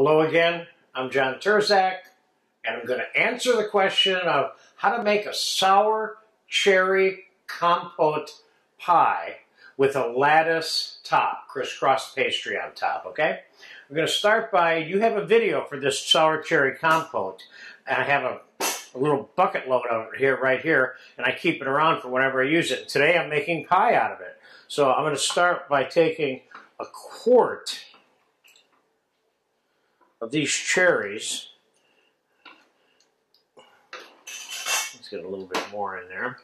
Hello again, I'm John Terzak, and I'm going to answer the question of how to make a sour cherry compote pie with a lattice top, crisscross pastry on top, okay? We're going to start by, you have a video for this sour cherry compote, and I have a little bucket load of it here, right here, and I keep it around for whenever I use it. Today I'm making pie out of it. So I'm going to start by taking a quart of these cherries. Let's get a little bit more in there.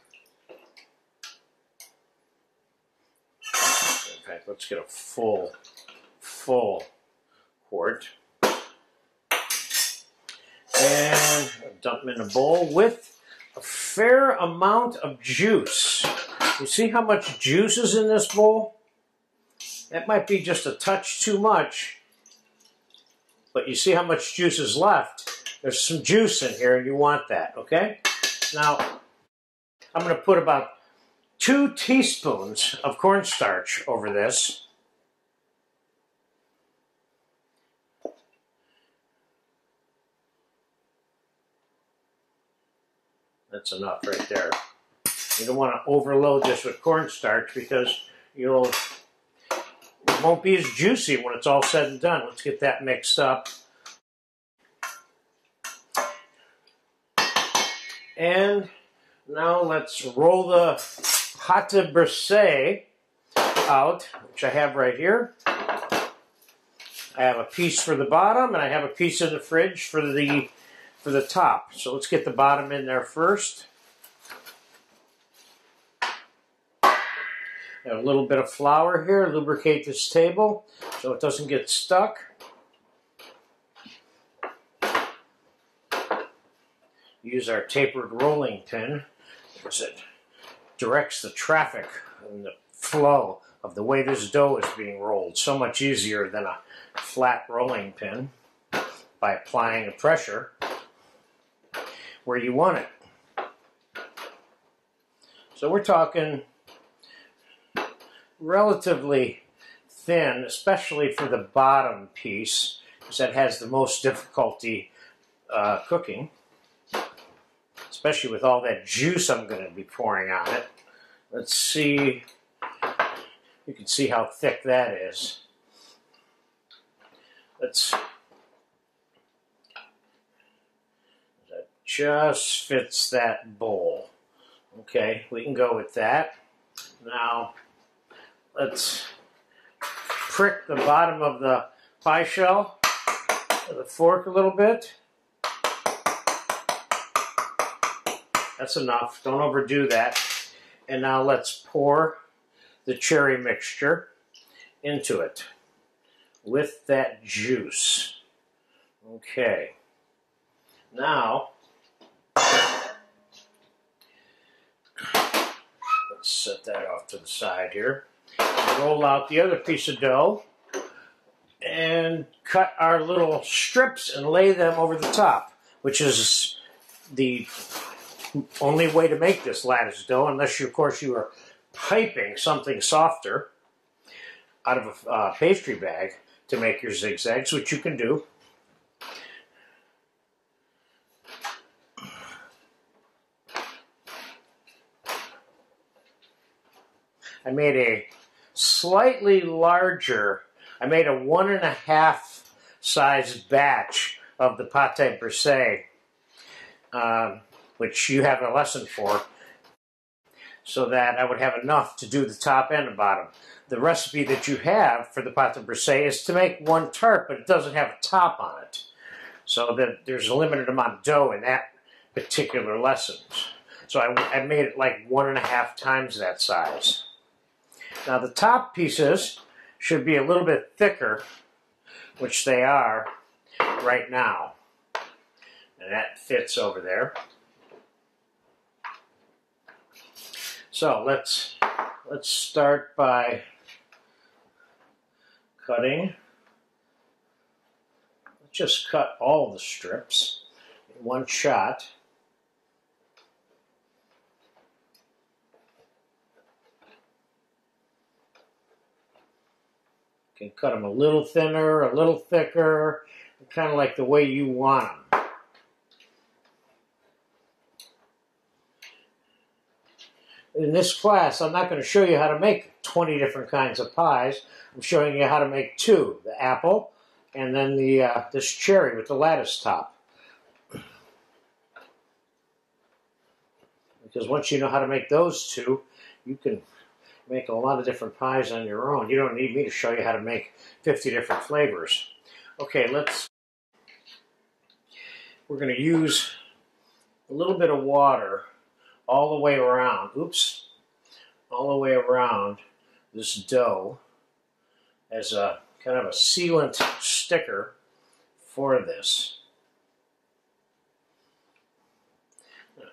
In fact, let's get a full quart. And dump them in a bowl with a fair amount of juice. You see how much juice is in this bowl? That might be just a touch too much. But you see how much juice is left. There's some juice in here, and you want that, okay? Now, I'm going to put about 2 teaspoons of cornstarch over this. That's enough right there. You don't want to overload this with cornstarch because it won't be as juicy when it's all said and done. Let's get that mixed up. And now let's roll the pate brisee out, which I have right here. I have a piece for the bottom, and I have a piece in the fridge for the top. So let's get the bottom in there first. A little bit of flour here, lubricate this table so it doesn't get stuck. Use our tapered rolling pin because it directs the traffic and the flow of the way this dough is being rolled. So much easier than a flat rolling pin by applying the pressure where you want it. So we're talking relatively thin, especially for the bottom piece, because that has the most difficulty cooking, especially with all that juice I'm going to be pouring on it. Let's see, you can see how thick that is. That just fits that bowl. Okay, we can go with that. Now, let's prick the bottom of the pie shell with a fork a little bit. That's enough. Don't overdo that. And now let's pour the cherry mixture into it with that juice. Okay. Now, let's set that off to the side here. Roll out the other piece of dough and cut our little strips and lay them over the top, which is the only way to make this lattice dough, unless of course you are piping something softer out of a pastry bag to make your zigzags, which you can do. I made a slightly larger, I made a 1.5 size batch of the pate brisee, which you have a lesson for, so that I would have enough to do the top and the bottom. The recipe that you have for the pate brisee is to make one tart, but it doesn't have a top on it. So that there's a limited amount of dough in that particular lesson. So I made it like 1.5 times that size. Now the top pieces should be a little bit thicker, which they are right now. And that fits over there. So let's start by cutting. Let's just cut all the strips in one shot. Can cut them a little thinner, a little thicker. kind of like the way you want them. In this class, I'm not going to show you how to make 20 different kinds of pies. I'm showing you how to make two, the apple and then the this cherry with the lattice top. Because once you know how to make those two, you can make a lot of different pies on your own. You don't need me to show you how to make 50 different flavors. Okay, we're going to use a little bit of water all the way around, all the way around this dough as a kind of a sealant sticker for this.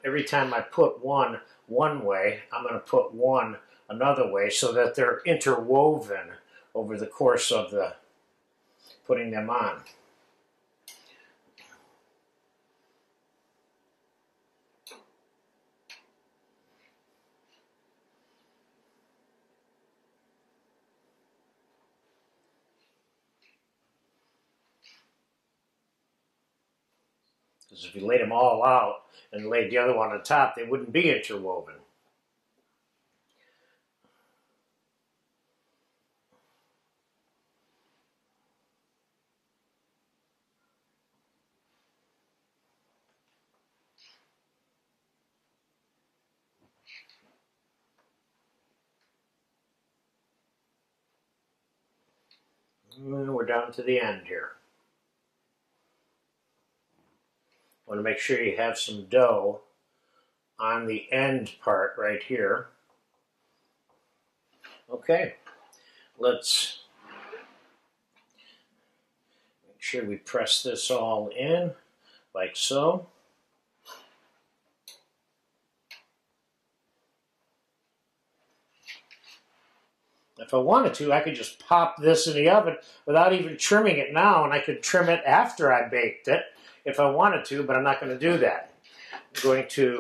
Every time I put one way, I'm going to put one another way so that they're interwoven over the course of the putting them on. Because if you laid them all out and laid the other one on top, they wouldn't be interwoven. And we're down to the end here. Want to make sure you have some dough on the end part right here. Okay, let's make sure we press this all in like so. If I wanted to, I could just pop this in the oven without even trimming it now, and I could trim it after I baked it if I wanted to, but I'm not going to do that. I'm going to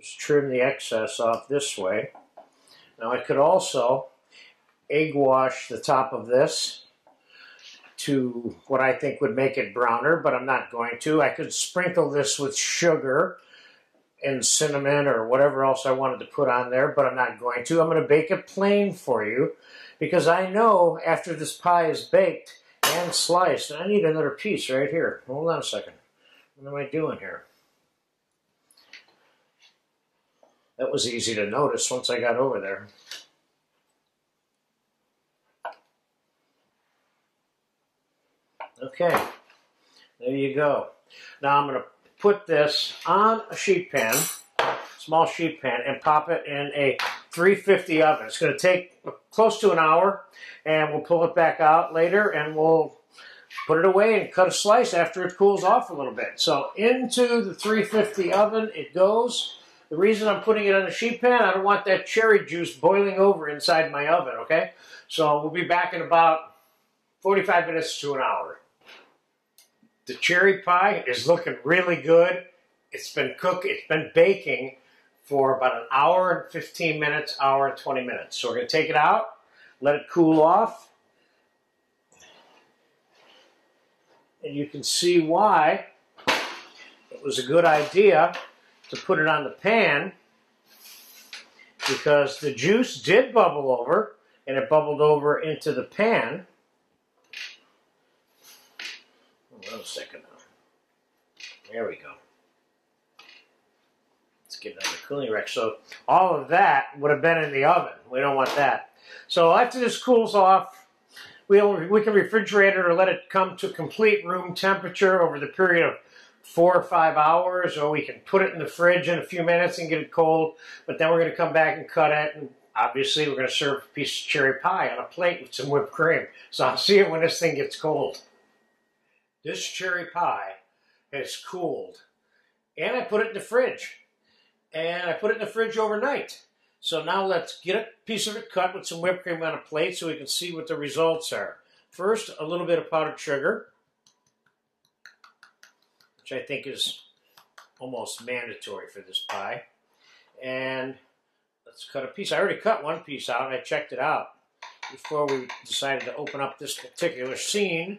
just trim the excess off this way. Now I could also egg wash the top of this to what I think would make it browner, but I'm not going to. I could sprinkle this with sugar and cinnamon or whatever else I wanted to put on there, but I'm not going to. I'm going to bake it plain for you because I know after this pie is baked and sliced, and I need another piece right here. Hold on a second. What am I doing here? That was easy to notice once I got over there. Okay, there you go. Now I'm going to put this on a sheet pan, small sheet pan, and pop it in a 350 oven. It's going to take close to an hour, and we'll pull it back out later, and we'll put it away and cut a slice after it cools off a little bit. So into the 350 oven it goes. The reason I'm putting it on a sheet pan, I don't want that cherry juice boiling over inside my oven, okay? So we'll be back in about 45 minutes to an hour. The cherry pie is looking really good. It's been baking for about an hour and 15 minutes, hour and 20 minutes. So we're going to take it out, let it cool off. And you can see why it was a good idea to put it on the pan, because the juice did bubble over, and it bubbled over into the pan. Hold on a second now. There we go. Let's get it on the cooling rack. So all of that would have been in the oven. We don't want that. So after this cools off, we can refrigerate it or let it come to complete room temperature over the period of 4 or 5 hours, or we can put it in the fridge in a few minutes and get it cold, but then we're going to come back and cut it, and obviously we're going to serve a piece of cherry pie on a plate with some whipped cream. So I'll see it when this thing gets cold. This cherry pie has cooled, and I put it in the fridge, and I put it in the fridge overnight. So now let's get a piece of it cut with some whipped cream on a plate so we can see what the results are. First, a little bit of powdered sugar, which I think is almost mandatory for this pie. And let's cut a piece. I already cut one piece out. I checked it out. before we decided to open up this particular scene.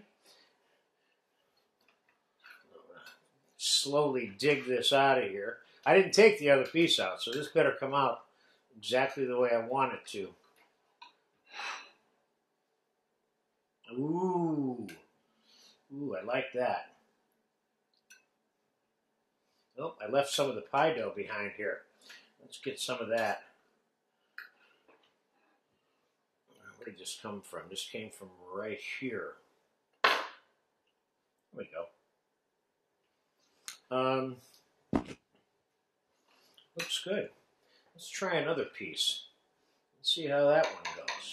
Slowly dig this out of here. I didn't take the other piece out, so this better come out exactly the way I want it to. Ooh. Ooh, I like that. Oh, I left some of the pie dough behind here. Let's get some of that. Where did this come from? This came from right here. There we go. Looks good. Let's try another piece. Let's see how that one goes.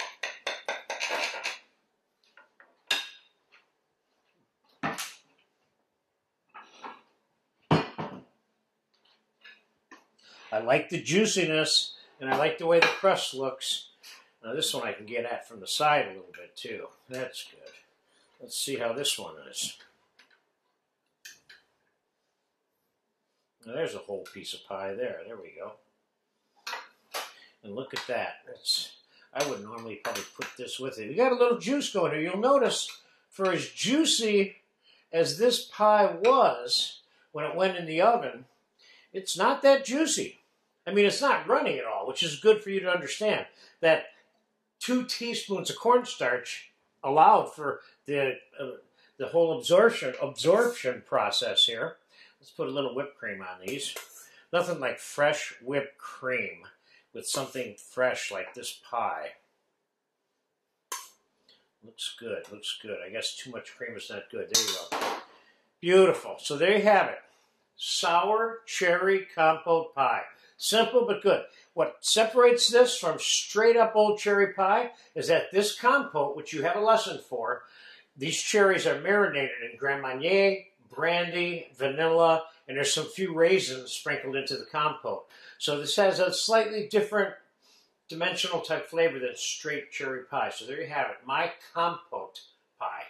I like the juiciness, and I like the way the crust looks. Now this one I can get at from the side a little bit too. That's good. Let's see how this one is. Now there's a whole piece of pie there. There we go. And look at that. I would normally probably put this with it. You got a little juice going here. You'll notice for as juicy as this pie was when it went in the oven, it's not that juicy. I mean, it's not runny at all, which is good for you to understand that 2 teaspoons of cornstarch allowed for the whole absorption process here. Let's put a little whipped cream on these. Nothing like fresh whipped cream with something fresh like this pie. Looks good, looks good. I guess too much cream is not good. There you go. Beautiful. So there you have it. Sour cherry compote pie. Simple but good. What separates this from straight up old cherry pie is that this compote, which you have a lesson for, these cherries are marinated in Grand Marnier, brandy, vanilla, and there's some few raisins sprinkled into the compote. So this has a slightly different dimensional type flavor than straight cherry pie. So there you have it, my compote pie.